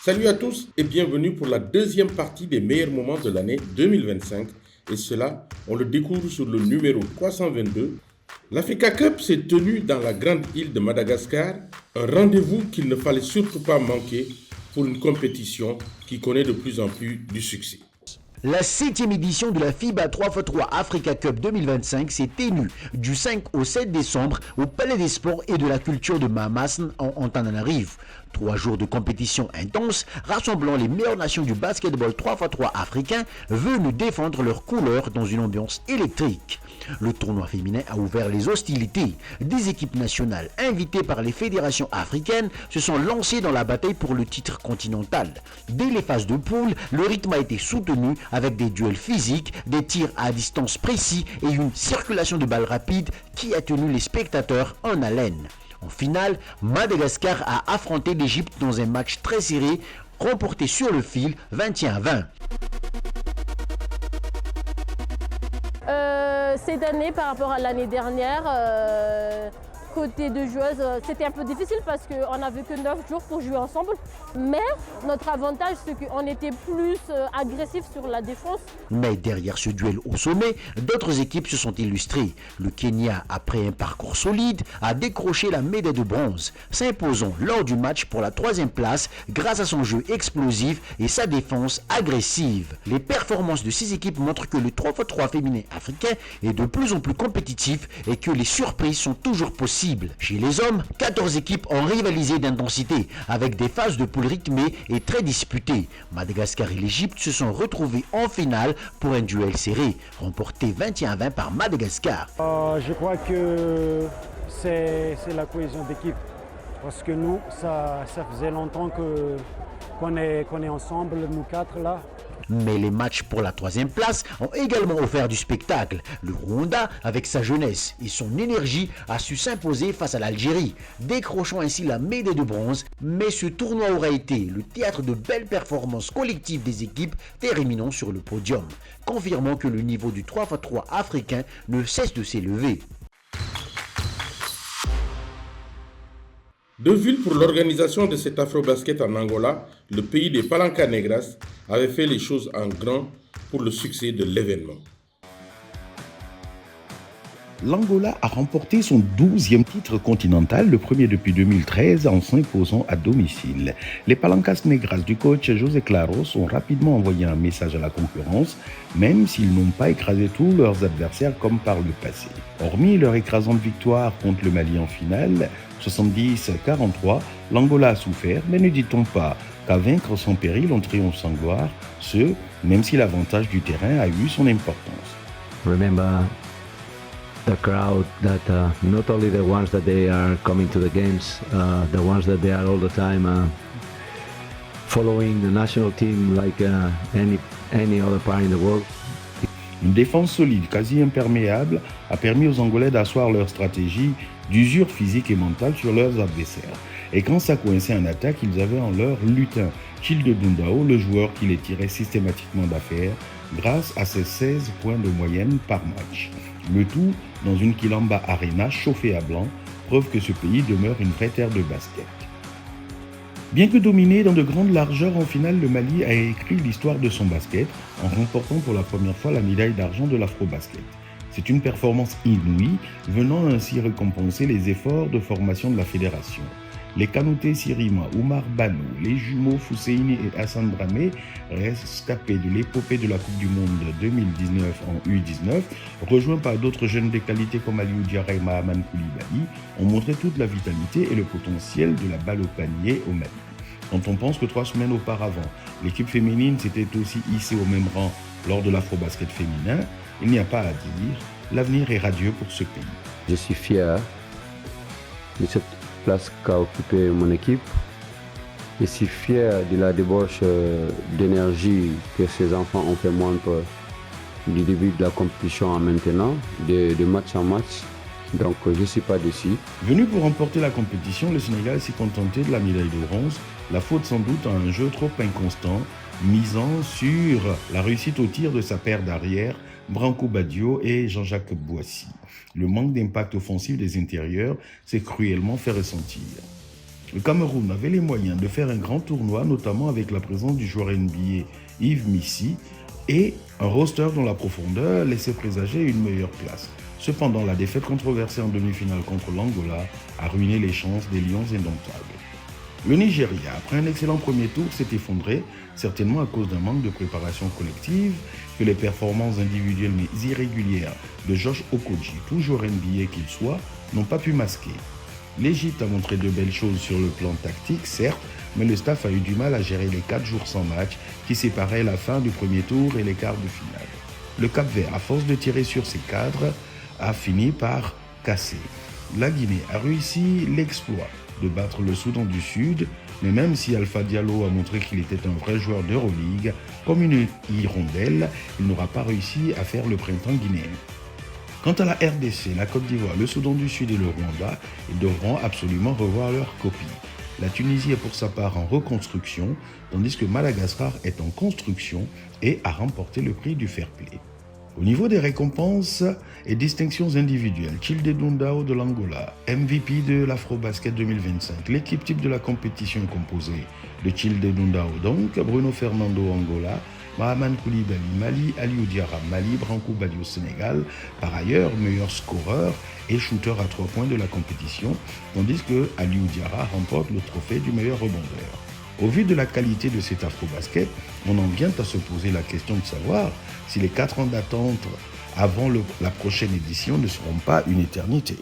Salut à tous et bienvenue pour la deuxième partie des meilleurs moments de l'année 2025. Et cela, on le découvre sur le numéro 322. L'Africa Cup s'est tenue dans la grande île de Madagascar, un rendez-vous qu'il ne fallait surtout pas manquer pour une compétition qui connaît de plus en plus du succès. La 7e édition de la FIBA 3x3 Africa Cup 2025 s'est tenue du 5 au 7 décembre au Palais des Sports et de la Culture de Mamasne en Antananarivo. 3 jours de compétition intense rassemblant les meilleures nations du basketball 3x3 africain venus défendre leurs couleurs dans une ambiance électrique. Le tournoi féminin a ouvert les hostilités. Des équipes nationales invitées par les fédérations africaines se sont lancées dans la bataille pour le titre continental. Dès les phases de poule, le rythme a été soutenu avec des duels physiques, des tirs à distance précis et une circulation de balles rapide qui a tenu les spectateurs en haleine. En finale, Madagascar a affronté l'Égypte dans un match très serré, remporté sur le fil 21-20. Cette année, par rapport à l'année dernière, côté de joueuses, c'était un peu difficile parce qu'on n'avait que 9 jours pour jouer ensemble. Mais notre avantage, c'est qu'on était plus agressif sur la défense. Mais derrière ce duel au sommet, d'autres équipes se sont illustrées. Le Kenya, après un parcours solide, a décroché la médaille de bronze, s'imposant lors du match pour la 3e place grâce à son jeu explosif et sa défense agressive. Les performances de ces équipes montrent que le 3x3 féminin africain est de plus en plus compétitif et que les surprises sont toujours possibles. Chez les hommes, 14 équipes ont rivalisé d'intensité avec des phases de poule rythmées et très disputées. Madagascar et l'Égypte se sont retrouvés en finale pour un duel serré, remporté 21-20 par Madagascar. Je crois que c'est la cohésion d'équipe parce que nous, ça faisait longtemps qu'on est ensemble, nous 4 là. Mais les matchs pour la 3e place ont également offert du spectacle. Le Rwanda, avec sa jeunesse et son énergie, a su s'imposer face à l'Algérie, décrochant ainsi la médaille de bronze. Mais ce tournoi aura été le théâtre de belles performances collectives des équipes terminant sur le podium, confirmant que le niveau du 3x3 africain ne cesse de s'élever. De ville pour l'organisation de cet Afrobasket en Angola, le pays des Palancas Negras avait fait les choses en grand pour le succès de l'événement. L'Angola a remporté son 12e titre continental, le premier depuis 2013, en s'imposant à domicile. Les Palancas Negras du coach José Claros ont rapidement envoyé un message à la concurrence, même s'ils n'ont pas écrasé tous leurs adversaires comme par le passé. Hormis leur écrasante victoire contre le Mali en finale, 70-43, l'Angola a souffert, mais ne dit-on pas qu'à vaincre sans péril, on triomphe sans gloire, ce, même si l'avantage du terrain a eu son importance. Remember the crowd that not only the ones that they are coming to the games, the ones that they are all the time following the national team like any other part in the world. Une défense solide, quasi imperméable, a permis aux Angolais d'asseoir leur stratégie d'usure physique et mentale sur leurs adversaires. Et quand ça coinçait en attaque, ils avaient en leur lutin Childe Dundao, le joueur qui les tirait systématiquement d'affaire grâce à ses 16 points de moyenne par match. Le tout dans une Quilamba Arena chauffée à blanc, preuve que ce pays demeure une vraie terre de basket. Bien que dominé dans de grandes largeurs en finale, le Mali a écrit l'histoire de son basket en remportant pour la première fois la médaille d'argent de l'Afrobasket. C'est une performance inouïe, venant ainsi récompenser les efforts de formation de la fédération. Les Kanouté Sirima, Oumar Bano, les jumeaux Fousseini et Hassan Dramé, rescapés de l'épopée de la Coupe du Monde 2019 en U19, rejoints par d'autres jeunes de qualité comme Aliou Diarra et Mahaman Koulibaly, ont montré toute la vitalité et le potentiel de la balle au panier au Mali. Quand on pense que 3 semaines auparavant, l'équipe féminine s'était aussi hissée au même rang lors de l'Afrobasket féminin, il n'y a pas à dire, l'avenir est radieux pour ce pays. Je suis fier de cette place qu'a occupée mon équipe. Je suis fier de la débauche d'énergie que ces enfants ont fait montre du début de la compétition à maintenant, de match en match. Donc je ne suis pas déçu. Venu pour remporter la compétition, le Sénégal s'est contenté de la médaille de bronze, la faute sans doute à un jeu trop inconstant, misant sur la réussite au tir de sa paire d'arrière, Branco Badio et Jean-Jacques Boissy. Le manque d'impact offensif des intérieurs s'est cruellement fait ressentir. Le Cameroun avait les moyens de faire un grand tournoi, notamment avec la présence du joueur NBA Yves Missi et un roster dont la profondeur laissait présager une meilleure place. Cependant, la défaite controversée en demi-finale contre l'Angola a ruiné les chances des Lions indomptables. Le Nigeria, après un excellent premier tour, s'est effondré, certainement à cause d'un manque de préparation collective que les performances individuelles mais irrégulières de Josh Okoji, tout joueur NBA qu'il soit, n'ont pas pu masquer. L'Égypte a montré de belles choses sur le plan tactique, certes, mais le staff a eu du mal à gérer les 4 jours sans match qui séparaient la fin du premier tour et les quarts de finale. Le Cap-Vert, à force de tirer sur ses cadres, a fini par casser. La Guinée a réussi l'exploit de battre le Soudan du Sud, mais même si Alpha Diallo a montré qu'il était un vrai joueur d'Euroleague, comme une hirondelle, il n'aura pas réussi à faire le printemps guinéen. Quant à la RDC, la Côte d'Ivoire, le Soudan du Sud et le Rwanda, ils devront absolument revoir leur copie. La Tunisie est pour sa part en reconstruction, tandis que Madagascar est en construction et a remporté le prix du fair play. Au niveau des récompenses et distinctions individuelles, Childe Dundao de l'Angola, MVP de l'Afrobasket 2025. L'équipe type de la compétition est composée de Childe Dundao, donc Bruno Fernando Angola, Mahaman Koulibaly Mali, Aliou Diarra Mali, Branco Bali au Sénégal, par ailleurs meilleur scoreur et shooter à 3 points de la compétition, tandis que Aliou Diarra remporte le trophée du meilleur rebondeur. Au vu de la qualité de cet Afrobasket, on en vient à se poser la question de savoir si les 4 ans d'attente avant la prochaine édition ne seront pas une éternité.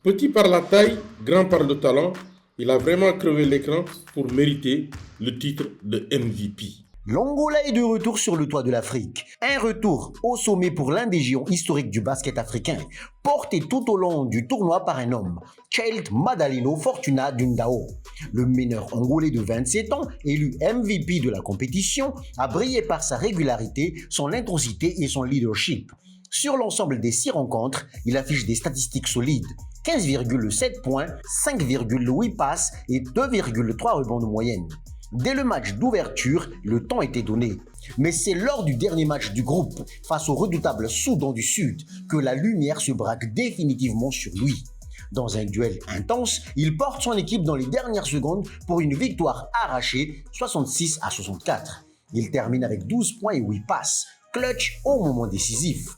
Petit par la taille, grand par le talent, il a vraiment crevé l'écran pour mériter le titre de MVP. L'Angola est de retour sur le toit de l'Afrique. Un retour au sommet pour l'un des géants historiques du basket africain, porté tout au long du tournoi par un homme, Cheilt Madalino Fortuna Dundao. Le mineur angolais de 27 ans, élu MVP de la compétition, a brillé par sa régularité, son intensité et son leadership. Sur l'ensemble des 6 rencontres, il affiche des statistiques solides. 15,7 points, 5,8 passes et 2,3 rebonds de moyenne. Dès le match d'ouverture, le temps était donné. Mais c'est lors du dernier match du groupe, face au redoutable Soudan du Sud, que la lumière se braque définitivement sur lui. Dans un duel intense, il porte son équipe dans les dernières secondes pour une victoire arrachée 66-64. Il termine avec 12 points et 8 passes, clutch au moment décisif.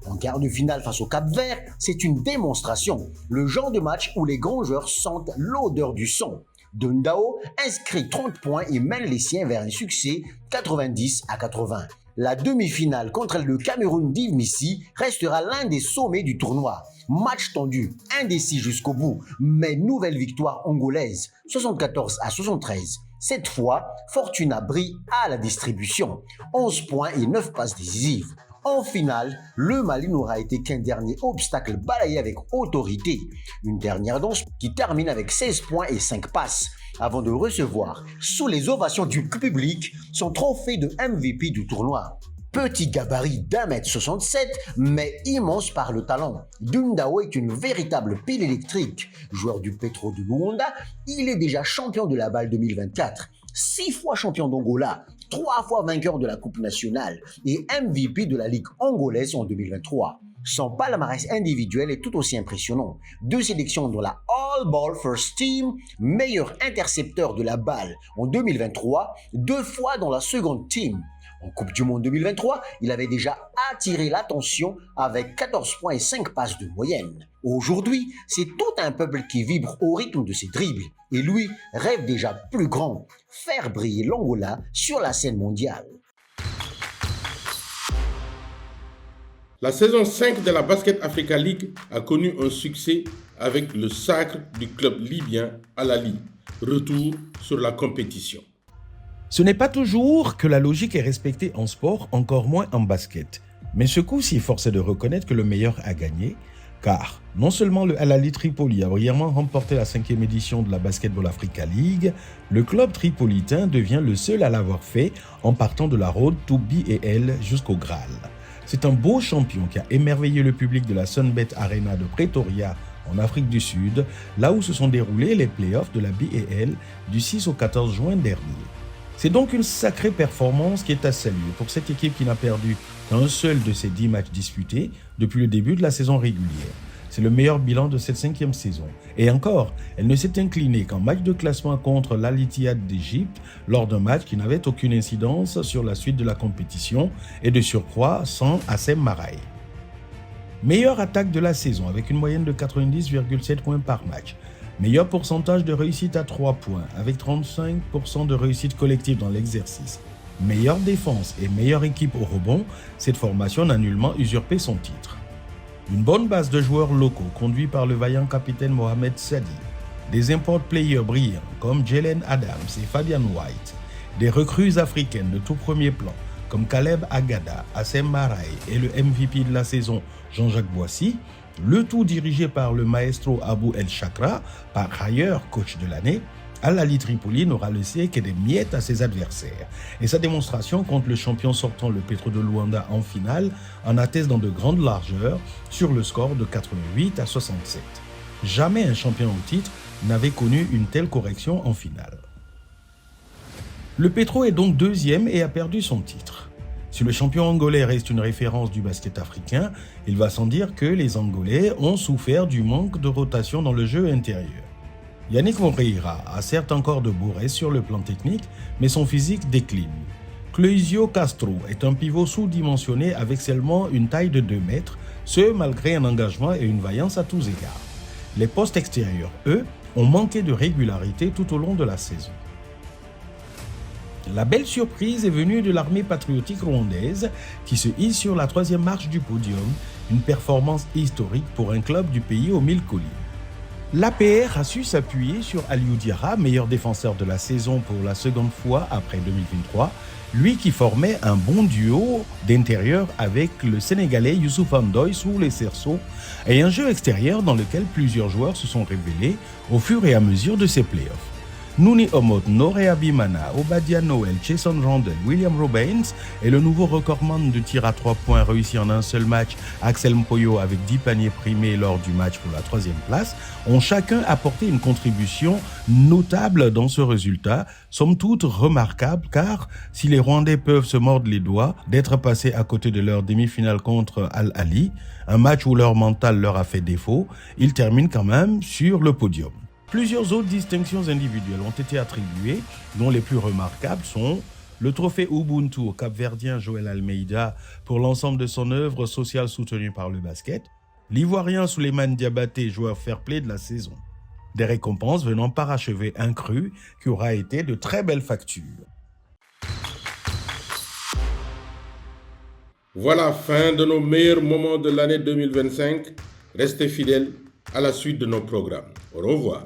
En quart de finale face au Cap-Vert, c'est une démonstration, le genre de match où les grands joueurs sentent l'odeur du sang. Dundao inscrit 30 points et mène les siens vers un succès 90-80. La demi-finale contre le Cameroun d'Yves Missi restera l'un des sommets du tournoi. Match tendu, indécis jusqu'au bout, mais nouvelle victoire angolaise, 74-73. Cette fois, Fortuna brille à la distribution, 11 points et 9 passes décisives. En finale, le Mali n'aura été qu'un dernier obstacle balayé avec autorité. Une dernière danse qui termine avec 16 points et 5 passes, avant de recevoir, sous les ovations du public, son trophée de MVP du tournoi. Petit gabarit d'1m67, mais immense par le talent. Dundao est une véritable pile électrique. Joueur du Petro de Luanda, il est déjà champion de la balle 2024. 6 fois champion d'Angola, 3 fois vainqueur de la Coupe nationale et MVP de la Ligue angolaise en 2023. Son palmarès individuel est tout aussi impressionnant. 2 sélections dans la All Ball First Team, meilleur intercepteur de la balle en 2023, 2 fois dans la Second Team. En Coupe du Monde 2023, il avait déjà attiré l'attention avec 14 points et 5 passes de moyenne. Aujourd'hui, c'est tout un peuple qui vibre au rythme de ses dribbles. Et lui rêve déjà plus grand, faire briller l'Angola sur la scène mondiale. La saison 5 de la Basket Africa League a connu un succès avec le sacre du club libyen Al Ahly. Retour sur la compétition. Ce n'est pas toujours que la logique est respectée en sport, encore moins en basket. Mais ce coup-ci, force est de reconnaître que le meilleur a gagné, car non seulement le Al Ahly Tripoli a brillamment remporté la 5e édition de la Basketball Africa League, le club tripolitain devient le seul à l'avoir fait en partant de la road to BAL jusqu'au Graal. C'est un beau champion qui a émerveillé le public de la Sunbet Arena de Pretoria en Afrique du Sud, là où se sont déroulés les playoffs de la BAL du 6 au 14 juin dernier. C'est donc une sacrée performance qui est à saluer pour cette équipe qui n'a perdu qu'un seul de ses 10 matchs disputés depuis le début de la saison régulière. C'est le meilleur bilan de cette 5e saison. Et encore, elle ne s'est inclinée qu'en match de classement contre l'Al-Ittihad d'Égypte, lors d'un match qui n'avait aucune incidence sur la suite de la compétition et de surcroît sans Hassem Maraï. Meilleure attaque de la saison avec une moyenne de 90,7 points par match. Meilleur pourcentage de réussite à 3 points avec 35% de réussite collective dans l'exercice. Meilleure défense et meilleure équipe au rebond, cette formation n'a nullement usurpé son titre. Une bonne base de joueurs locaux conduits par le vaillant capitaine Mohamed Sadi. Des import players brillants comme Jalen Adams et Fabian White. Des recrues africaines de tout premier plan comme Caleb Agada, Hassem Maraï et le MVP de la saison Jean-Jacques Boissy. Le tout dirigé par le maestro Abou El Chakra, par ailleurs coach de l'année. Al-Ahly Tripoli n'aura laissé que des miettes à ses adversaires. Et sa démonstration contre le champion sortant, le Petro de Luanda, en finale, en atteste dans de grandes largeurs sur le score de 88-67. Jamais un champion au titre n'avait connu une telle correction en finale. Le Petro est donc deuxième et a perdu son titre. Si le champion angolais reste une référence du basket africain, il va sans dire que les Angolais ont souffert du manque de rotation dans le jeu intérieur. Yannick Moreira a certes encore de beaux restes sur le plan technique, mais son physique décline. Cloizio Castro est un pivot sous-dimensionné avec seulement une taille de 2 mètres, ce malgré un engagement et une vaillance à tous égards. Les postes extérieurs, eux, ont manqué de régularité tout au long de la saison. La belle surprise est venue de l'armée patriotique rwandaise qui se hisse sur la 3e marche du podium, une performance historique pour un club du pays aux 1000 collines. L'APR a su s'appuyer sur Aliou Diarra, meilleur défenseur de la saison pour la seconde fois après 2023, lui qui formait un bon duo d'intérieur avec le Sénégalais Youssouf Ndoye sous les cerceaux et un jeu extérieur dans lequel plusieurs joueurs se sont révélés au fur et à mesure de ces playoffs. Nouni Omot, Noré Abimana, Obadia Noël, Jason Randle, William Robins et le nouveau recordman de tir à 3 points réussi en un seul match, Axel Mpoyo avec 10 paniers primés lors du match pour la 3e place, ont chacun apporté une contribution notable dans ce résultat, somme toute remarquable car si les Rwandais peuvent se mordre les doigts d'être passés à côté de leur demi-finale contre Al-Ahly, un match où leur mental leur a fait défaut, ils terminent quand même sur le podium. Plusieurs autres distinctions individuelles ont été attribuées, dont les plus remarquables sont le trophée Ubuntu au Cap-Verdien Joël Almeida pour l'ensemble de son œuvre sociale soutenue par le basket, l'Ivoirien Souleymane Diabaté, joueur fair-play de la saison. Des récompenses venant parachever un cru qui aura été de très belle facture. Voilà, fin de nos meilleurs moments de l'année 2025. Restez fidèles à la suite de nos programmes. Au revoir.